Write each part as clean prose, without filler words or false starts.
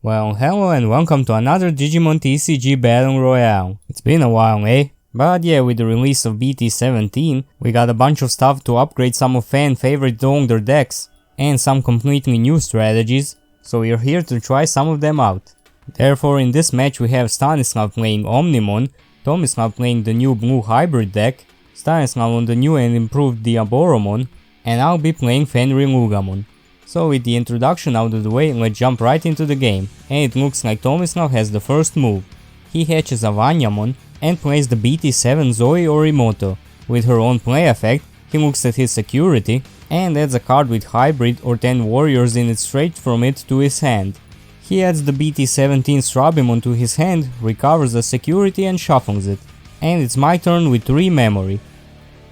Well, hello and welcome to another Digimon TCG Battle-Royale. It's been a while, eh? But yeah, with the release of BT17, we got a bunch of stuff to upgrade some of fan favorite older decks, and some completely new strategies, so we're here to try some of them out. Therefore, in this match we have Stanislav playing Omnimon, Tomislav playing the new blue hybrid deck, Stanislav on the new and improved Diaboromon, and I'll be playing Fenrir-Lugamon. So with the introduction out of the way, let's jump right into the game, and it looks like Tomislav has the first move. He hatches a Vanyamon and plays the BT7 Zoe Orimoto. With her own play effect, he looks at his security and adds a card with hybrid or 10 warriors in it straight from it to his hand. He adds the BT17 Strabimon to his hand, recovers the security and shuffles it. And it's my turn with 3 memory.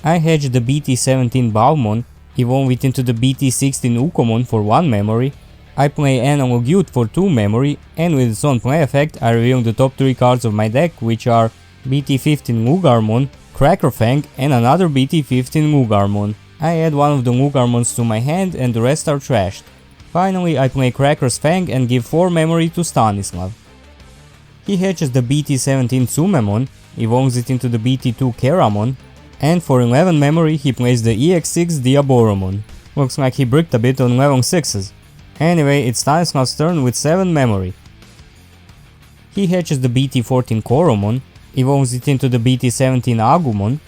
I hatch the BT17 Balmon, evolve it into the BT16 Ukomon for 1 memory. I play Analog Youth for 2 memory, and with its own play effect I reveal the top 3 cards of my deck, which are BT15 Lugarmon, Crackerfang and another BT15 Lugarmon. I add one of the Lugarmons to my hand and the rest are trashed. Finally I play Cracker's Fang and give 4 memory to Stanislav. He hatches the BT17 Tsumemon, evolves it into the BT2 Keramon, and for 11 memory he plays the EX6 Diaboromon. Looks like he bricked a bit on level 6s. Anyway, it's Stanislav's turn with 7 memory. He hatches the BT14 Koromon, evolves it into the BT17 Agumon.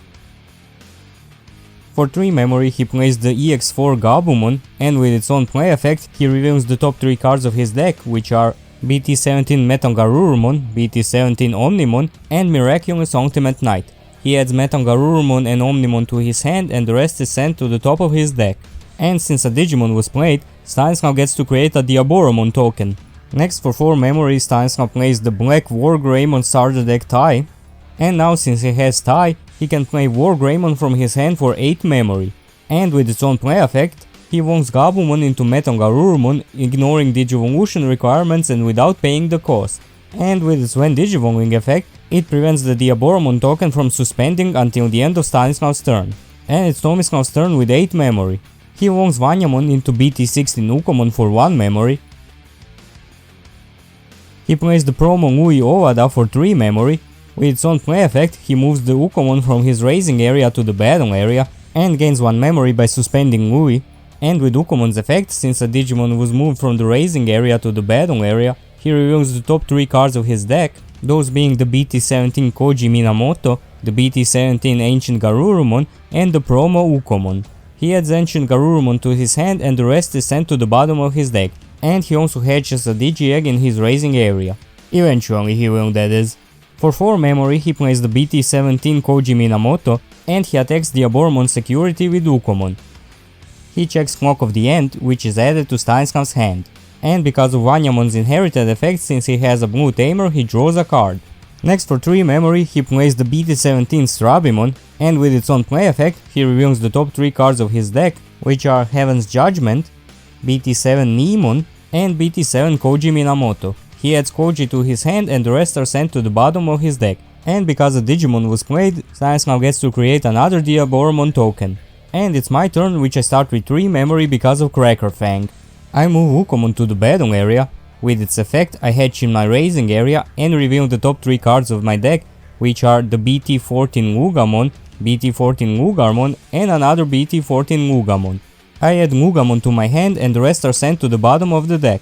For 3 memory he plays the EX4 Gabumon, and with its own play effect he reveals the top 3 cards of his deck, which are BT17 Metangarurumon, BT17 Omnimon and Miraculous Ultimate Knight. He adds Metangarurumon and Omnimon to his hand and the rest is sent to the top of his deck. And since a Digimon was played, Stanislav gets to create a Diaboromon token. Next, for 4 memory, Stanislav plays the Black Wargreymon starter deck Tai. And now since he has Tai, he can play Wargreymon from his hand for 8 memory. And with its own play effect, he evolves Gabumon into Metangarurumon, ignoring Digivolution requirements and without paying the cost. And with its when Digivolving effect, it prevents the Diaboromon token from suspending until the end of Stanislav's turn. And it's Tomislav's turn with 8 memory. He evolves Vanyamon into BT16 Ukomon for 1 memory. He plays the promo Lui Ovada for 3 memory. With its own play effect, he moves the Ukomon from his raising area to the battle area and gains 1 memory by suspending Lui. And with Ukomon's effect, since a Digimon was moved from the raising area to the battle area, he reveals the top 3 cards of his deck, those being the BT17 Koji Minamoto, the BT17 Ancient Garurumon and the promo Ukomon. He adds Ancient Garurumon to his hand and the rest is sent to the bottom of his deck, and he also hatches a Digi-Egg in his raising area. Eventually he will, that is. For 4 memory he plays the BT17 Koji Minamoto and he attacks Diaboromon security with Ukomon. He checks Clock of the End, which is added to Stanislav's hand. And because of Vanyamon's inherited effect, since he has a blue tamer, he draws a card. Next, for 3 memory, he plays the BT17 Strabimon, and with its own play effect, he reveals the top 3 cards of his deck, which are Heaven's Judgment, BT7 Neemon, and BT7 Koji Minamoto. He adds Koji to his hand and the rest are sent to the bottom of his deck. And because a Digimon was played, Stanislav gets to create another Diaboromon token. And it's my turn, which I start with 3 memory because of Crackerfang. I move Ukomon to the battle area. With its effect, I hatch in my raising area and reveal the top 3 cards of my deck, which are the BT14 Lugamon, BT14 Lugarmon and another BT14 Lugamon. I add Lugamon to my hand and the rest are sent to the bottom of the deck.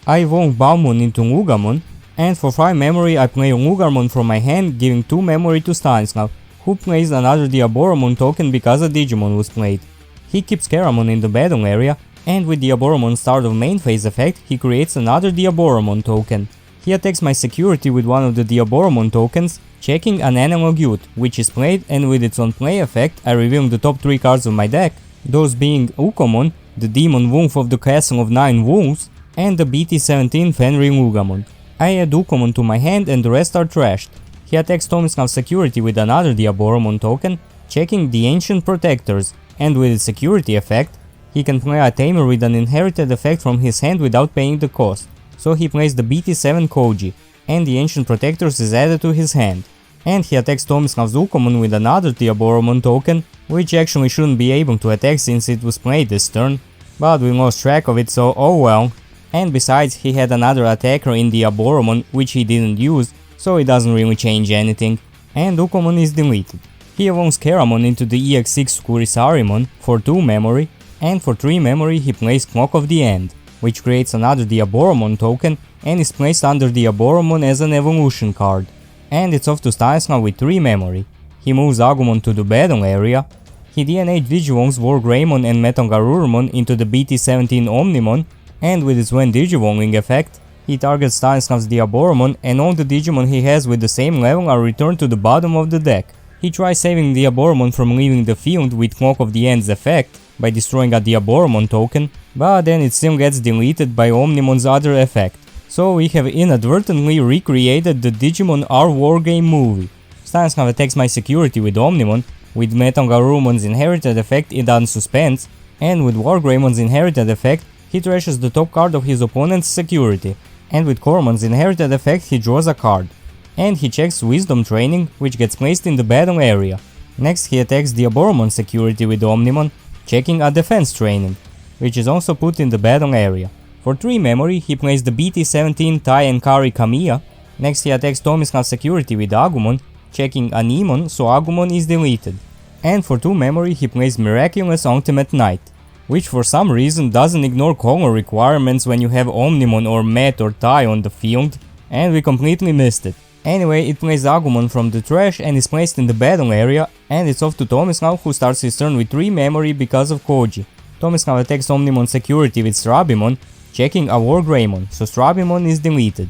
I evolve Balmon into Lugamon, and for 5 memory I play Lugarmon from my hand, giving 2 memory to Stanislav, who plays another Diaboromon token because a Digimon was played. He keeps Keramon in the battle area, and with Diaboromon start of main phase effect, he creates another Diaboromon token. He attacks my security with one of the Diaboromon tokens, checking an Analog Youth, which is played, and with its own play effect, I reveal the top 3 cards of my deck, those being Ukomon, the Demon Wolf of the Castle of 9 Wolves, and the BT17 Fenrir-Lugamon. I add Ukomon to my hand and the rest are trashed. He attacks Tomislav's security with another Diaboromon token, checking the Ancient Protectors, and with its security effect, he can play a tamer with an inherited effect from his hand without paying the cost. So he plays the BT7 Koji, and the Ancient Protectors is added to his hand. And he attacks Tomislav's Ukomon with another Diaboromon token, which actually shouldn't be able to attack since it was played this turn, but we lost track of it, so oh well. And besides, he had another attacker in Diaboromon which he didn't use, so it doesn't really change anything. And Ukomon is deleted. He evolves Keramon into the EX6 Kurisarimon for 2 memory, and for 3 memory he plays Clock of the End, which creates another Diaboromon token and is placed under Diaboromon as an evolution card. And it's off to Stanislav with 3 memory. He moves Agumon to the battle area. He DNA Digivolves Wargreymon and Metongarurumon into the BT-17 Omnimon, and with its when Digivolving effect, he targets Stanislav's Diaboromon and all the Digimon he has with the same level are returned to the bottom of the deck. He tries saving Diaboromon from leaving the field with Clock of the End's effect by destroying a Diaboromon token, but then it still gets deleted by Omnimon's other effect. So we have inadvertently recreated the Digimon R Wargame movie. Stanislav attacks my security with Omnimon, with Metongarurumon's inherited effect it unsuspends, and with Wargreymon's inherited effect he trashes the top card of his opponent's security, and with Koromon's inherited effect he draws a card. And he checks Wisdom Training, which gets placed in the battle area. Next he attacks Diaboromon's security with Omnimon, checking a Defense Training, which is also put in the battle area. For 3 memory he plays the BT-17 Tai and Kari Kamiya. Next he attacks Tomislav's security with Agumon, checking Anemon, so Agumon is deleted. And for 2 memory he plays Miraculous Ultimate Knight, which for some reason doesn't ignore color requirements when you have Omnimon or Met or Tai on the field, and we completely missed it. Anyway, it plays Agumon from the trash and is placed in the battle area, and it's off to Tomislav, who starts his turn with 3 memory because of Koji. Tomislav attacks Omnimon security with Strabimon, checking a Wargreymon, so Strabimon is deleted.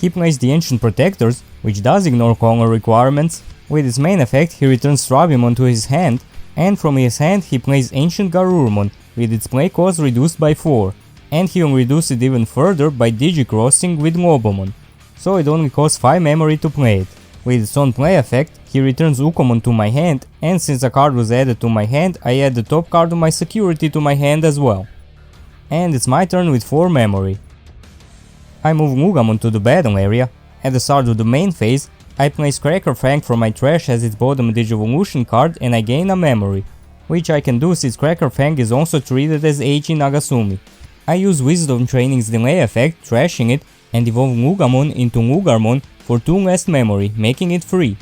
He plays the Ancient Protectors, which does ignore color requirements. With its main effect he returns Strabimon to his hand, and from his hand he plays Ancient Garurumon with its play cost reduced by 4, and he will reduce it even further by Digicrossing with Lobomon, so it only costs 5 memory to play it. With its own play effect he returns Ukomon to my hand, and since a card was added to my hand I add the top card of my security to my hand as well. And it's my turn with 4 memory. I move Mugamon to the battle area. At the start of the main phase I place Cracker Fang from my trash as its bottom Digivolution card and I gain a memory, which I can do since Cracker Fang is also treated as Eiji Nagasumi. I use Wisdom Training's delay effect, trashing it, and evolve Mugamon into Mugarmon for 2 less memory, making it free.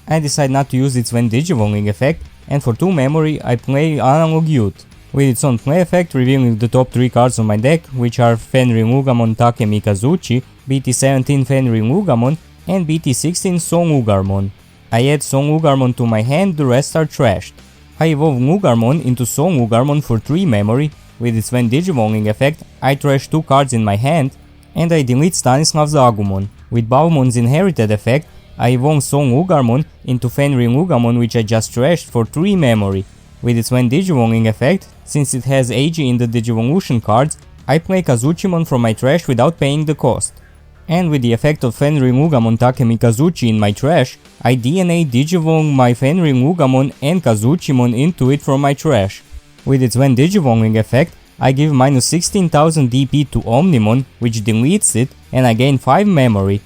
I decide not to use its when Digivolving effect, and for 2 memory I play Analog Youth, with its own play effect revealing the top 3 cards of my deck, which are Fenri Mugamon Takemi Kazuchi, BT-17 Fenri Mugamon, and BT-16 Song Ugarmon. I add Song Ugarmon to my hand, the rest are trashed. I evolve Ugarmon into Song Ugarmon for 3 memory. With its when Digivolving effect, I trash 2 cards in my hand, and I delete Stanislav's Agumon. With Baumon's inherited effect, I evolve Song Ugarmon into Fenrir Ugamon, which I just trashed for 3 memory. With its when Digivolving effect, since it has Eiji in the Digivolution cards, I play Kazuchimon from my trash without paying the cost. And with the effect of Fenrir Ugamon Takemi Kazuchi in my trash, I DNA Digivolve my Fenrir Ugamon and Kazuchimon into it from my trash. With its when Digivolving effect, I give minus 16,000 DP to Omnimon, which deletes it, and I gain 5 memory.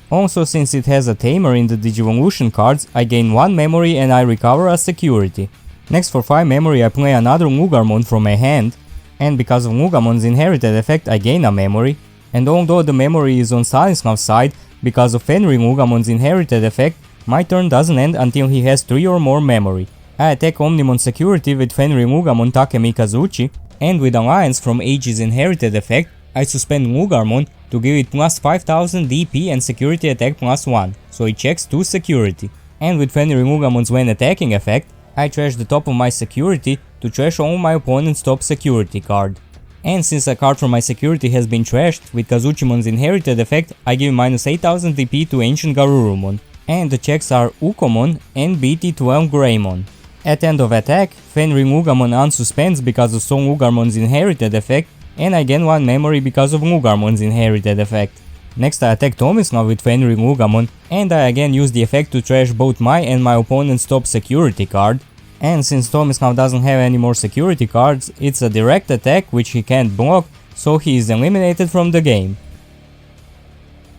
Also, since it has a Tamer in the Digivolution cards, I gain 1 memory and I recover a security. Next, for 5 memory I play another Mugarmon from my hand, and because of Mugamon's inherited effect I gain a memory. And although the memory is on Stanislav's side, because of Fenrir Mugamon's inherited effect, my turn doesn't end until he has 3 or more memory. I attack Omnimon security with Fenrir Mugamon Takemi Kazuchi, and with Alliance from Eiji's inherited effect, I suspend Mugarmon to give it plus 5000 DP and security attack plus 1, so it checks 2 security. And with Fenrir Mugamon's when attacking effect, I trash the top of my security to trash all my opponent's top security card. And since a card from my security has been trashed, with Kazuchimon's inherited effect, I give minus 8000 DP to Ancient Garurumon. And the checks are Ukomon and BT-12 Greymon. At end of attack, Fenrir Mugamon unsuspends because of Song Ugarmon's inherited effect, and I gain 1 memory because of Mugarmon's inherited effect. Next I attack Tomislav with Fenrir Mugamon, and I again use the effect to trash both my and my opponent's top security card. And since Tomislav doesn't have any more security cards, it's a direct attack which he can't block, so he is eliminated from the game.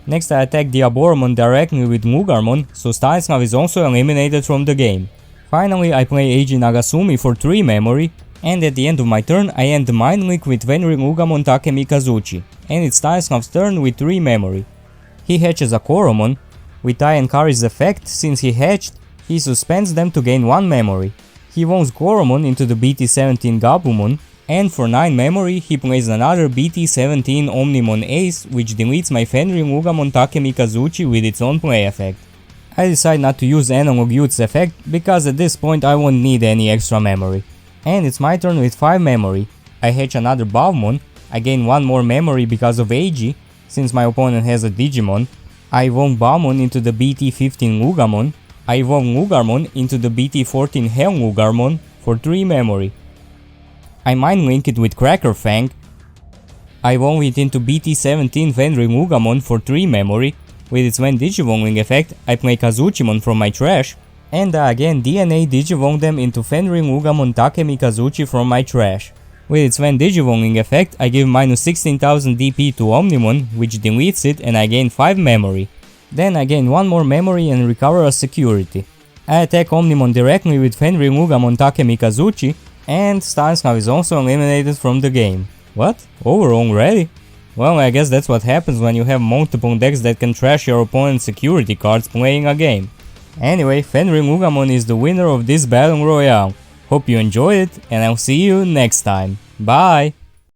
Next I attack Diaboromon directly with Mugarmon, so Stanislav is also eliminated from the game. Finally I play Eiji Nagasumi for 3 memory, And at the end of my turn, I end the Mind Link with Venri Ugamon Takemikazuchi, and it starts Snarl's turn with 3 memory. He hatches a Koromon. With Ayankari's effect, since he hatched, he suspends them to gain 1 memory. He wounds Koromon into the BT-17 Gabumon, and for 9 memory, he plays another BT-17 Omnimon Ace, which deletes my Fenrir Ugamon Takemikazuchi with its own play effect. I decide not to use Analog Youth's effect, because at this point I won't need any extra memory. And it's my turn with 5 memory. I hatch another Balmon, I gain 1 more memory because of Eiji, since my opponent has a Digimon. I wound Balmon into the BT-15 Lugamon. I wound Lugarmon into the BT-14 Hell Lugarmon for 3 memory. I Mind Link it with Cracker Fang. I wound it into BT-17 Venri Lugamon for 3 memory. With its When Digivolving effect, I play Kazuchimon from my trash, and I again DNA Digivolve them into Fenrir Ugamon Takemikazuchi from my trash. With its When Digivolving effect, I give minus 16,000 DP to Omnimon, which deletes it, and I gain 5 memory. Then I gain 1 more memory and recover a security. I attack Omnimon directly with Fenrir Ugamon Takemikazuchi, and Starsnarl is also eliminated from the game. What? Over already? Well, I guess that's what happens when you have multiple decks that can trash your opponent's security cards playing a game. Anyway, Fenrir Ugamon is the winner of this Battle Royale. Hope you enjoyed it, and I'll see you next time. Bye!